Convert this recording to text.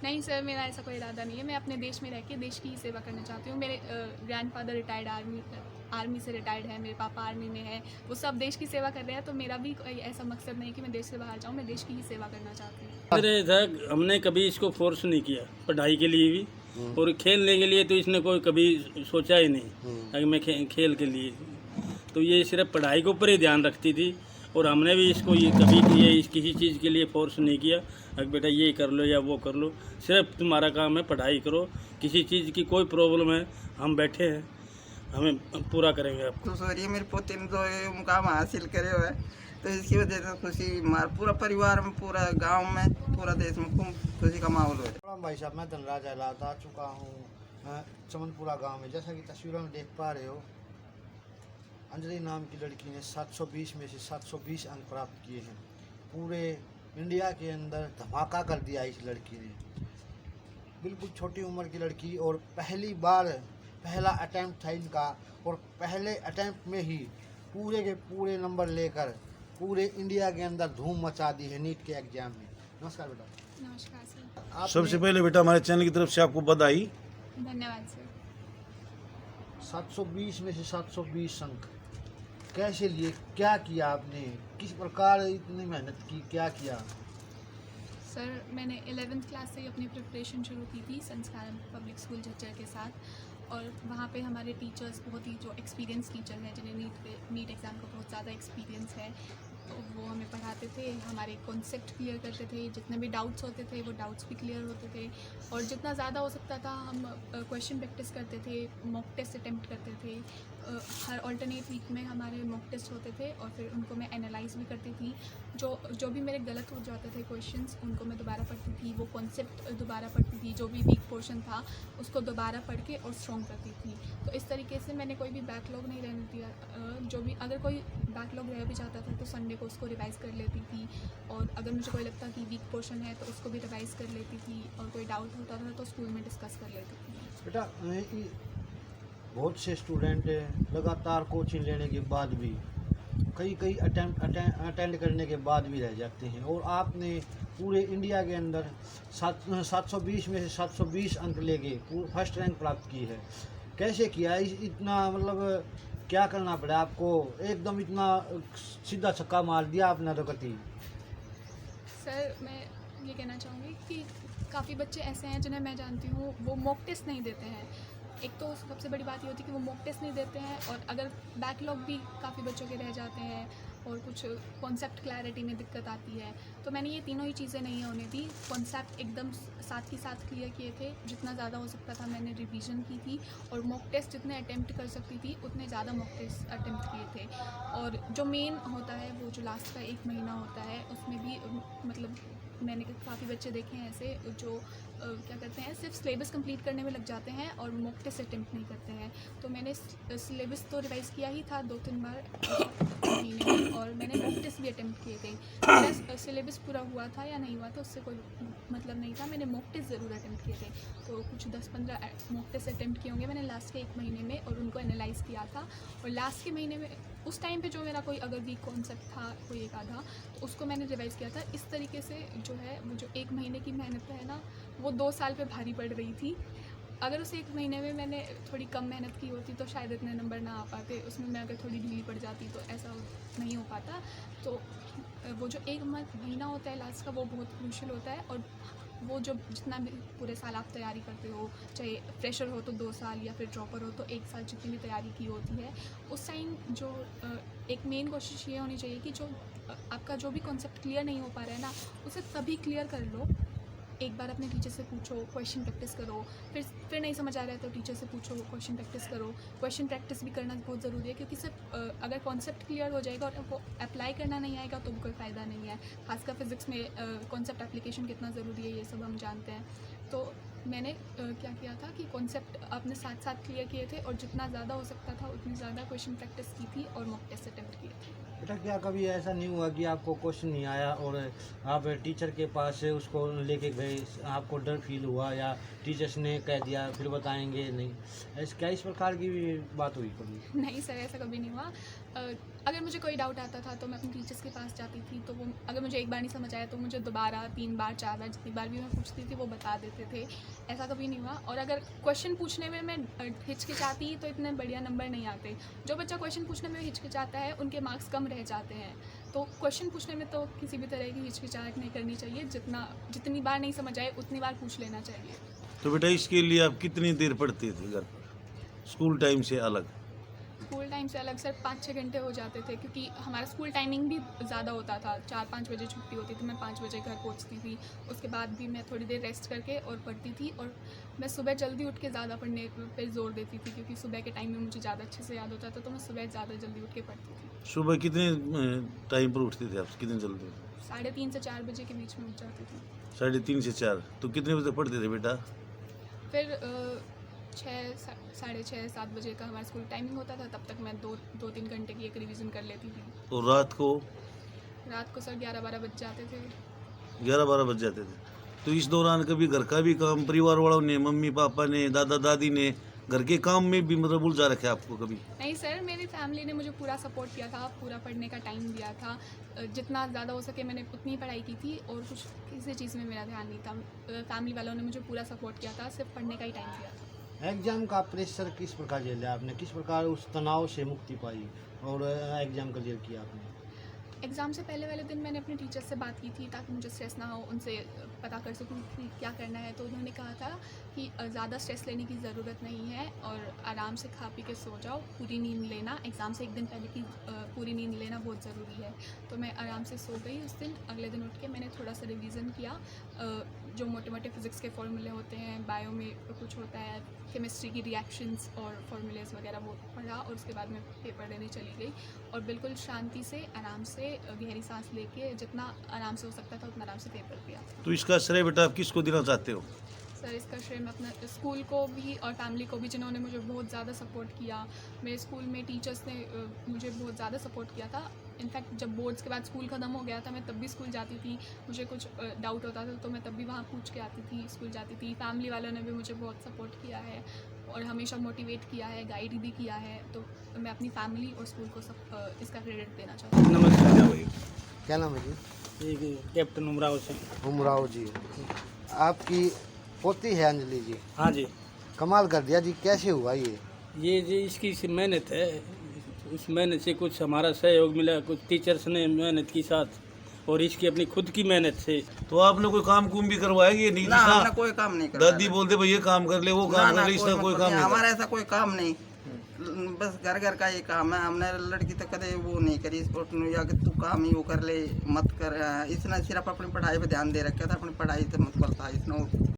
नहीं सर, मेरा ऐसा कोई इरादा नहीं है। मैं अपने देश में रह के देश की ही सेवा करना चाहती हूँ। मेरे ग्रैंडफ़ादर रिटायर्ड आर्मी से रिटायर्ड है, मेरे पापा आर्मी में है, वो सब देश की सेवा कर रहे हैं, तो मेरा भी कोई ऐसा मकसद नहीं कि मैं देश से बाहर जाऊँ, मैं देश की ही सेवा करना चाहती हूँ। मेरे था हमने कभी इसको फोर्स नहीं किया पढ़ाई के लिए भी, और खेलने के लिए तो इसने कोई कभी सोचा ही नहीं कि मैं खेल के लिए। तो ये सिर्फ पढ़ाई के ऊपर ही ध्यान रखती थी, और हमने भी इसको ये कभी किसी चीज़ के लिए फोर्स नहीं किया कि बेटा ये कर लो या वो कर लो। सिर्फ तुम्हारा काम है पढ़ाई करो, किसी चीज़ की कोई प्रॉब्लम है हम बैठे हैं, हमें पूरा करेंगे आप। खुश हो रही है मेरे पोते ने तो ये मुकाम हासिल करे हुए है, तो इसकी वजह से खुशी पूरा परिवार में, पूरा गांव में, पूरा देश में खूब खुशी का माहौल है। भाई साहब, मैं धनराज अहलात आ चुका हूँ चमनपुरा गांव में। जैसा कि तस्वीरों में देख पा रहे हो, अंजलि नाम की लड़की ने 720 में से 720 अंक प्राप्त किए हैं। पूरे इंडिया के अंदर धमाका कर दिया इस लड़की ने। बिल्कुल छोटी उम्र की लड़की, और पहली बार पहला अटैम्प्ट था इनका, और पहले अटैम्प्ट में ही पूरे के पूरे नंबर लेकर पूरे इंडिया के अंदर धूम मचा दी है नीट के एग्जाम में। नमस्कार बेटा। नमस्कार सर। सबसे पहले बेटा हमारे चैनल की तरफ से आपको बधाई। धन्यवाद सर। 720 में से 720 अंक कैसे लिए, क्या किया आपने, किस प्रकार इतनी मेहनत की, क्या किया? सर, मैंने 11th क्लास से ही अपनी प्रिपरेशन शुरू की थी संस्कार पब्लिक स्कूल झज्जर के साथ, और वहाँ पे हमारे टीचर्स बहुत ही जो एक्सपीरियंस टीचर हैं, जिन्हें नीट एग्ज़ाम का बहुत ज़्यादा एक्सपीरियंस है, तो वो हमें पढ़ाते थे, हमारे कॉन्सेप्ट क्लियर करते थे, जितने भी डाउट्स होते थे वो डाउट्स भी क्लियर होते थे, और जितना ज़्यादा हो सकता था हम क्वेश्चन प्रैक्टिस करते थे, मॉक टेस्ट अटैम्प्ट करते थे। हर ऑल्टरनेट वीक में हमारे मॉक टेस्ट होते थे, और फिर उनको मैं एनालाइज भी करती थी। जो भी मेरे गलत हो जाते थे क्वेश्चंस, उनको मैं दोबारा पढ़ती थी, वो कॉन्सेप्ट दोबारा पढ़ती थी, जो भी वीक पोर्शन था उसको दोबारा पढ़ के और स्ट्रॉन्ग करती थी। तो इस तरीके से मैंने कोई भी बैकलॉग नहीं रहने दिया। जो भी अगर कोई बैकलॉग रह भी जाता था तो संडे को उसको रिवाइज़ कर लेती थी, और अगर मुझे कोई लगता कि वीक पोर्शन है तो उसको भी रिवाइज़ कर लेती थी, और कोई डाउट होता था तो स्कूल में डिस्कस कर लेती थी। बेटा, बहुत से स्टूडेंट लगातार कोचिंग लेने के बाद भी कई अटेंड करने के बाद भी रह जाते हैं, और आपने पूरे इंडिया के अंदर 720 में से 720 अंक लेके फर्स्ट रैंक प्राप्त की है। कैसे किया? इतना मतलब क्या करना पड़ा आपको? एकदम इतना सीधा छक्का मार दिया आपने तो गति। सर, मैं ये कहना चाहूँगी कि काफ़ी बच्चे ऐसे हैं जिन्हें मैं जानती हूँ, वो मॉक टेस्ट नहीं देते हैं। एक तो सबसे बड़ी बात ये होती है कि वो मॉक टेस्ट नहीं देते हैं, और अगर बैकलॉग भी काफ़ी बच्चों के रह जाते हैं, और कुछ कॉन्सेप्ट क्लैरिटी में दिक्कत आती है। तो मैंने ये तीनों ही चीज़ें नहीं होने दी। कॉन्सेप्ट एकदम साथ ही साथ क्लियर किए थे, जितना ज़्यादा हो सकता था मैंने रिवीजन की थी, और मॉक टेस्ट जितने अटैम्प्ट कर सकती थी उतने ज़्यादा मॉक टेस्ट अटैम्प्ट किए थे। और जो मेन होता है वो जो लास्ट का 1 महीना होता है, उसमें भी मतलब मैंने काफ़ी बच्चे देखे हैं ऐसे जो क्या करते हैं, सिर्फ सिलेबस कंप्लीट करने में लग जाते हैं और मॉक टेस्ट अटैम्प्ट नहीं करते हैं। तो मैंने सिलेबस तो रिवाइज़ किया ही था 2-3 बार महीने में, और मैंने मॉक टेस्ट भी अटैम्प्ट किए थे। मेरा सिलेबस पूरा हुआ था या नहीं हुआ था उससे कोई मतलब नहीं था, मैंने मॉक टेस्ट ज़रूर अटैम्प्ट किए थे। तो कुछ 10-15 मॉक टेस्ट अटैम्प्ट किए होंगे मैंने लास्ट के 1 महीने में, और उनको एनालाइज़ किया था। और लास्ट के महीने में उस टाइम पे जो मेरा कोई अगर वीक कॉन्सेप्ट था कोई एक आधा, तो उसको मैंने रिवाइज़ किया था। इस तरीके से जो है वो जो 1 महीने की मेहनत है ना, वो 2 साल पे भारी पड़ रही थी। अगर उस 1 महीने में मैंने थोड़ी कम मेहनत की होती तो शायद इतने नंबर ना आ पाते। उसमें मैं अगर थोड़ी ढीली पड़ जाती तो ऐसा नहीं हो पाता। तो वो जो 1 महीना होता है लास्ट का, वो बहुत क्रूशियल होता है। और वो जो जितना भी पूरे साल आप तैयारी करते हो, चाहे फ्रेशर हो तो 2 साल, या फिर ड्रॉपर हो तो 1 साल, जितनी भी तैयारी की होती है, उस टाइम जो एक मेन कोशिश ये होनी चाहिए कि जो आपका जो भी कॉन्सेप्ट क्लियर नहीं हो पा रहा है ना, उसे तभी क्लियर कर लो। एक बार अपने टीचर से पूछो, क्वेश्चन प्रैक्टिस करो, फिर नहीं समझ आ रहा है तो टीचर से पूछो, क्वेश्चन प्रैक्टिस करो। क्वेश्चन प्रैक्टिस भी करना बहुत ज़रूरी है, क्योंकि सिर्फ अगर कॉन्सेप्ट क्लियर हो जाएगा और वो अप्लाई करना नहीं आएगा तो कोई फ़ायदा नहीं है। खासकर फिज़िक्स में कॉन्सेप्ट एप्लीकेशन कितना ज़रूरी है ये सब हम जानते हैं। तो मैंने क्या किया था कि कॉन्सेप्ट अपने साथ साथ क्लियर किए थे, और जितना ज़्यादा हो सकता था उतनी ज़्यादा क्वेश्चन प्रैक्टिस की थी और मॉक टेस्ट अटैम्प्ट किए थे। बेटा, क्या कभी ऐसा नहीं हुआ कि आपको क्वेश्चन नहीं आया और आप टीचर के पास से उसको लेके गए, आपको डर फील हुआ, या टीचर्स ने कह दिया फिर बताएंगे नहीं? क्या इस प्रकार की भी बात हुई कभी? नहीं सर, ऐसा कभी नहीं हुआ। अगर मुझे कोई डाउट आता था तो मैं अपने टीचर्स के पास जाती थी, तो वो अगर मुझे एक बार नहीं समझ आया तो मुझे दोबारा 3 बार 4 बार जितनी बार भी मैं पूछती थी वो बता देते थे। ऐसा कभी नहीं हुआ। और अगर क्वेश्चन पूछने में मैं हिचकिचाती तो इतने बढ़िया नंबर नहीं आते। जो बच्चा क्वेश्चन पूछने में हिचकिचाता है उनके मार्क्स कम रह जाते हैं। तो क्वेश्चन पूछने में तो किसी भी तरह की हिचकिचाहट नहीं करनी चाहिए। जितनी बार नहीं समझ आए उतनी बार पूछ लेना चाहिए। तो बेटा इसके लिए आप कितनी देर पढ़ते थे घर पर, स्कूल टाइम से अलग? स्कूल टाइम से अलग सर 5-6 घंटे हो जाते थे, क्योंकि हमारा स्कूल टाइमिंग भी ज़्यादा होता था। 4-5 बजे छुट्टी होती थी, मैं 5 बजे घर पहुंचती थी। उसके बाद भी मैं थोड़ी देर रेस्ट करके और पढ़ती थी। और मैं सुबह जल्दी उठ के ज़्यादा पढ़ने पे जोर देती थी, क्योंकि सुबह के टाइम में मुझे ज़्यादा अच्छे से याद होता था। तो मैं सुबह ज़्यादा जल्दी उठ के पढ़ती थी। सुबह कितने टाइम पर उठते थे आप, कितने जल्दी? 3:30 से 4 बजे के बीच में उठ जाती थी। 3:30 से 4। तो कितने बजे पढ़ते थे बेटा? फिर 6-7 बजे का हमारा स्कूल टाइमिंग होता था। तब तक मैं 2-3 घंटे की एक रिवीजन कर लेती थी। और रात को? रात को सर 11-12 बज जाते थे। 11-12 बज जाते थे। तो इस दौरान कभी घर का भी काम परिवार वालों ने, मम्मी पापा ने, दादा दादी ने घर के काम में भी मतलब उलझा रखे आपको कभी? नहीं सर, मेरी फैमिली ने मुझे पूरा सपोर्ट किया था, पूरा पढ़ने का टाइम दिया था। जितना ज़्यादा हो सके मैंने उतनी पढ़ाई की थी और कुछ किसी चीज़ में मेरा ध्यान नहीं था। फैमिली वालों ने मुझे पूरा सपोर्ट किया था, सिर्फ पढ़ने का ही टाइम दिया था। एग्जाम का प्रेशर किस प्रकार झेला आपने, किस प्रकार उस तनाव से मुक्ति पाई और एग्जाम क्लियर किया आपने? एग्ज़ाम से पहले वाले दिन मैंने अपने टीचर से बात की थी, ताकि मुझे स्ट्रेस ना हो, उनसे पता कर सकूं कि क्या करना है। तो उन्होंने कहा था कि ज़्यादा स्ट्रेस लेने की ज़रूरत नहीं है और आराम से खा पी के सो जाओ, पूरी नींद लेना। एग्ज़ाम से एक दिन पहले की पूरी नींद लेना बहुत ज़रूरी है। तो मैं आराम से सो गई उस दिन। अगले दिन उठ के मैंने थोड़ा सा रिवीजन किया। जो मोटे मोटे फिज़िक्स के फॉर्मूले होते हैं, बायो में कुछ होता है, केमिस्ट्री की रिएक्शंस और फॉर्मूलेज वगैरह वो पढ़ा। और उसके बाद मैं पेपर देने चली गई और बिल्कुल शांति से, आराम से, गहरी सांस लेके जितना आराम से हो सकता था उतना आराम से पेपर दिया। तो इसका श्रेय बेटा आप किसको देना चाहते हो? सर, इसका श्रेय मैं अपना स्कूल को भी और फैमिली को भी, जिन्होंने मुझे बहुत ज़्यादा सपोर्ट किया। मेरे स्कूल में टीचर्स ने मुझे बहुत ज़्यादा सपोर्ट किया था। इनफैक्ट जब बोर्ड्स के बाद स्कूल ख़त्म हो गया था, मैं तब भी स्कूल जाती थी। मुझे कुछ डाउट होता था तो मैं तब भी वहाँ पूछ के आती थी, स्कूल जाती थी। फैमिली वालों ने भी मुझे बहुत सपोर्ट किया है और हमेशा मोटिवेट किया है, गाइड भी किया है। तो मैं अपनी फैमिली और स्कूल को सब इसका क्रेडिट देना चाहती हूँ। नमस्कार। क्या नाम है जी? ये कैप्टन उमराव से। उमराव जी, आपकी पोती है अंजलि जी? हाँ जी। कमाल कर दिया जी, कैसे हुआ ये? ये जी इसकी मेहनत है, उस मेहनत से कुछ हमारा सहयोग मिला, कुछ टीचर्स ने मेहनत की साथ, और इसकी अपनी खुद की मेहनत से। तो आपने कोई काम कुम भी करवाया कि ये नहीं? ना, हमने कोई काम नहीं करवाया। दादी बोलते भाई ये काम कर ले, वो काम कर ले, इसका कोई काम नहीं? हमारा ऐसा कोई काम नहीं, बस घर घर का ही काम है। हमने लड़की तो कदे वो नहीं करी स्पोर्ट या कि तू काम ही वो कर ले, मत कर। इसने सिर्फ अपनी पढ़ाई पे ध्यान दे रखा था, अपनी पढ़ाई तो मत करता इसने।